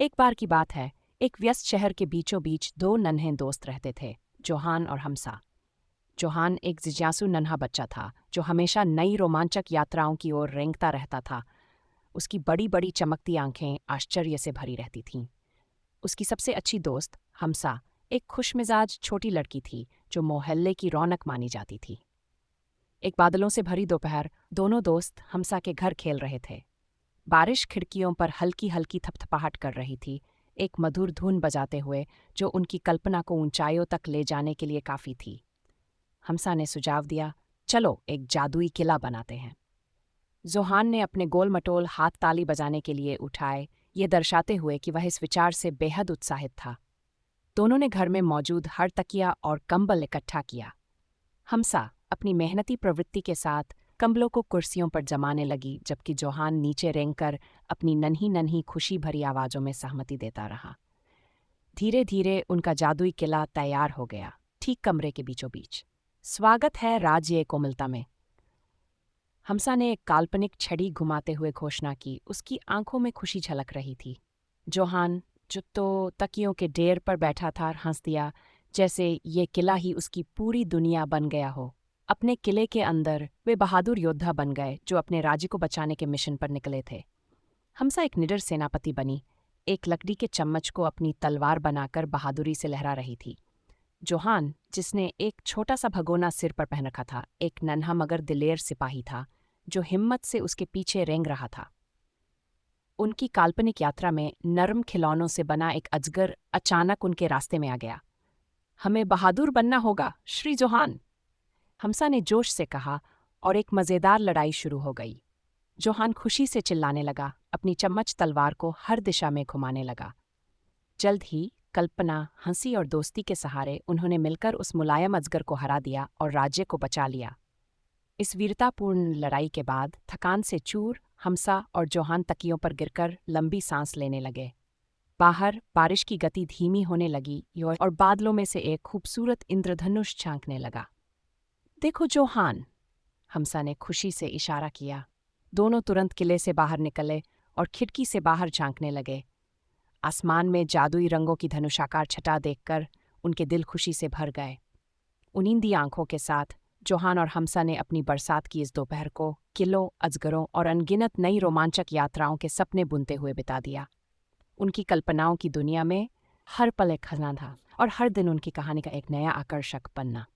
एक बार की बात है, एक व्यस्त शहर के बीचों बीच दो नन्हे दोस्त रहते थे, जोहान और हमसा। जोहान एक जिज्ञासु नन्हा बच्चा था जो हमेशा नई रोमांचक यात्राओं की ओर रेंगता रहता था। उसकी बड़ी बड़ी चमकती आंखें आश्चर्य से भरी रहती थीं। उसकी सबसे अच्छी दोस्त हमसा एक खुशमिजाज छोटी लड़की थी जो मोहल्ले की रौनक मानी जाती थी। एक बादलों से भरी दोपहर दोनों दोस्त हमसा के घर खेल रहे थे। बारिश खिड़कियों पर हल्की हल्की थपथपाहट कर रही थी, एक मधुर धुन बजाते हुए जो उनकी कल्पना को ऊंचाइयों तक ले जाने के लिए काफी थी। हमसा ने सुझाव दिया, चलो एक जादुई किला बनाते हैं। जोहान ने अपने गोल मटोल हाथ ताली बजाने के लिए उठाए, ये दर्शाते हुए कि वह इस विचार से बेहद उत्साहित था। दोनों ने घर में मौजूद हर तकिया और कंबल इकट्ठा किया। हमसा अपनी मेहनती प्रवृत्ति के साथ कंबलों को कुर्सियों पर जमाने लगी, जबकि जोहान नीचे रेंगकर अपनी नन्ही नन्ही खुशी भरी आवाजों में सहमति देता रहा। धीरे धीरे उनका जादुई किला तैयार हो गया, ठीक कमरे के बीचों बीच। स्वागत है राज्य कोमलता में, हमसा ने एक काल्पनिक छड़ी घुमाते हुए घोषणा की। उसकी आंखों में खुशी झलक रही थी। जोहान, जो तो तकियों के ढेर पर बैठा था, हंस दिया, जैसे ये किला ही उसकी पूरी दुनिया बन गया हो। अपने किले के अंदर वे बहादुर योद्धा बन गए जो अपने राज्य को बचाने के मिशन पर निकले थे। हमसा एक निडर सेनापति बनी, एक लकड़ी के चम्मच को अपनी तलवार बनाकर बहादुरी से लहरा रही थी। जोहान, जिसने एक छोटा सा भगोना सिर पर पहन रखा था, एक नन्हा मगर दिलेर सिपाही था जो हिम्मत से उसके पीछे रेंग रहा था। उनकी काल्पनिक यात्रा में नरम खिलौनों से बना एक अजगर अचानक उनके रास्ते में आ गया। हमें बहादुर बनना होगा, श्री जोहान, हमसा ने जोश से कहा, और एक मजेदार लड़ाई शुरू हो गई। जोहान खुशी से चिल्लाने लगा, अपनी चम्मच तलवार को हर दिशा में घुमाने लगा। जल्द ही कल्पना, हंसी और दोस्ती के सहारे उन्होंने मिलकर उस मुलायम अजगर को हरा दिया और राज्य को बचा लिया। इस वीरतापूर्ण लड़ाई के बाद थकान से चूर हमसा और जोहान तकियों पर गिरकर लंबी सांस लेने लगे। बाहर बारिश की गति धीमी होने लगी और बादलों में से एक खूबसूरत इंद्रधनुष झांकने लगा। देखो जोहान, हमसा ने खुशी से इशारा किया। दोनों तुरंत किले से बाहर निकले और खिड़की से बाहर झांकने लगे। आसमान में जादुई रंगों की धनुषाकार छटा देखकर उनके दिल खुशी से भर गए। उनींदी आंखों के साथ जोहान और हमसा ने अपनी बरसात की इस दोपहर को किलों, अजगरों और अनगिनत नई रोमांचक यात्राओं के सपने बुनते हुए बिता दिया। उनकी कल्पनाओं की दुनिया में हर पल एक खजाना था और हर दिन उनकी कहानी का एक नया आकर्षक पन्ना।